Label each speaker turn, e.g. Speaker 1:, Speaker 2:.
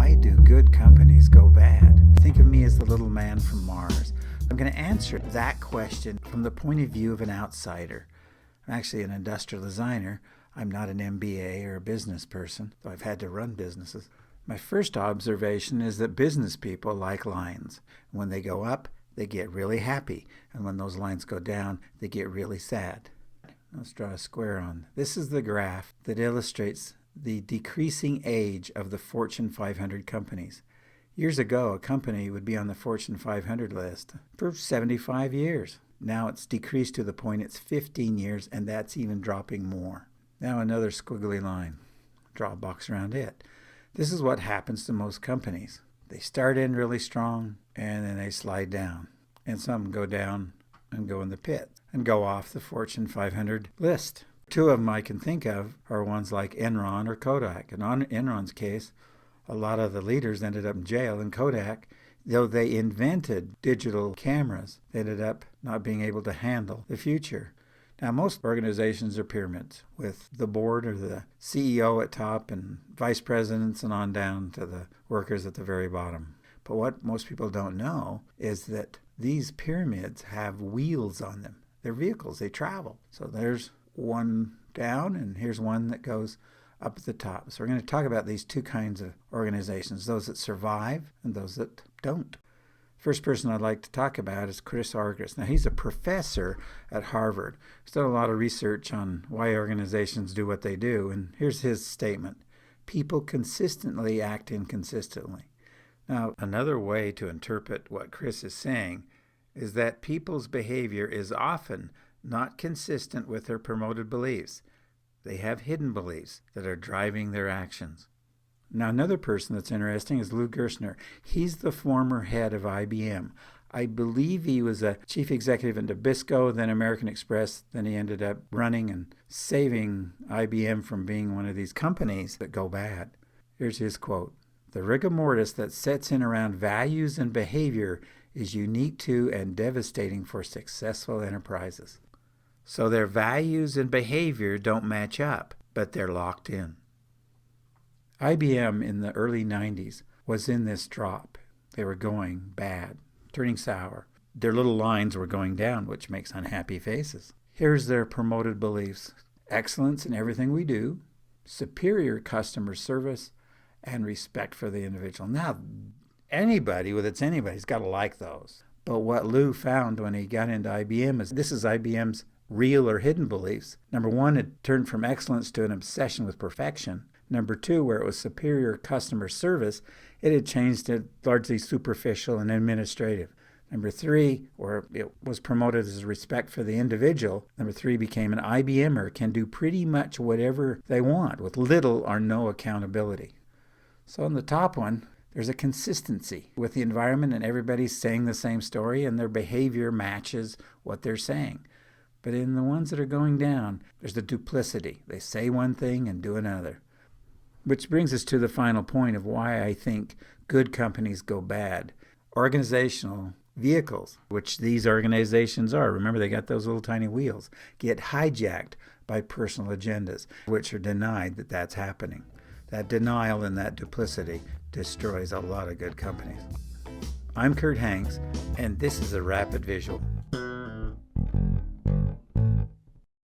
Speaker 1: Why do good companies go bad? Think of me as the little man from Mars. I'm going to answer that question from the point of view of an outsider. I'm actually an industrial designer. I'm not an MBA or a business person, though I've had to run businesses. My first observation is that business people like lines. When they go up, they get really happy, and when those lines go down, they get really sad. Let's draw a square on. This is the graph that illustrates the decreasing age of the Fortune 500 companies. Years ago, a company would be on the Fortune 500 list for 75 years. Now it's decreased to the point it's 15 years, and that's even dropping more. Now another squiggly line. Draw a box around it. This is what happens to most companies. They start in really strong, and then they slide down. And some go down and go in the pit and go off the Fortune 500 list. Two of them I can think of are ones like Enron or Kodak. In Enron's case, a lot of the leaders ended up in jail. In Kodak, though they invented digital cameras, they ended up not being able to handle the future. Now, most organizations are pyramids, with the board or the CEO at top and vice presidents and on down to the workers at the very bottom. But what most people don't know is that these pyramids have wheels on them. They're vehicles, they travel. So there's one down, and here's one that goes up at the top. So we're going to talk about these two kinds of organizations, those that survive and those that don't. First person I'd like to talk about is Chris Argyris. Now, he's a professor at Harvard. He's done a lot of research on why organizations do what they do, and here's his statement. People consistently act inconsistently. Now, another way to interpret what Chris is saying is that people's behavior is often not consistent with their promoted beliefs. They have hidden beliefs that are driving their actions. Now, another person that's interesting is Lou Gerstner. He's the former head of IBM. I believe he was a chief executive at Nabisco, then American Express. Then he ended up running and saving IBM from being one of these companies that go bad. Here's his quote. The rigor mortis that sets in around values and behavior is unique to and devastating for successful enterprises. So their values and behavior don't match up, but they're locked in. IBM in the early 90s was in this drop. They were going bad, turning sour. Their little lines were going down, which makes unhappy faces. Here's their promoted beliefs. Excellence in everything we do, superior customer service, and respect for the individual. Now, anybody's got to like those. But what Lou found when he got into IBM is this is IBM's real or hidden beliefs. Number one, it turned from excellence to an obsession with perfection. Number two, where it was superior customer service, it had changed to largely superficial and administrative. Number three, where it was promoted as respect for the individual, number three became an IBMer can do pretty much whatever they want with little or no accountability. So on the top one, there's a consistency with the environment and everybody's saying the same story and their behavior matches what they're saying. But in the ones that are going down, there's the duplicity. They say one thing and do another. Which brings us to the final point of why I think good companies go bad. Organizational vehicles, which these organizations are, remember they got those little tiny wheels, get hijacked by personal agendas, which are denied that that's happening. That denial and that duplicity destroys a lot of good companies. I'm Kurt Hanks, and this is a Rapid Visual.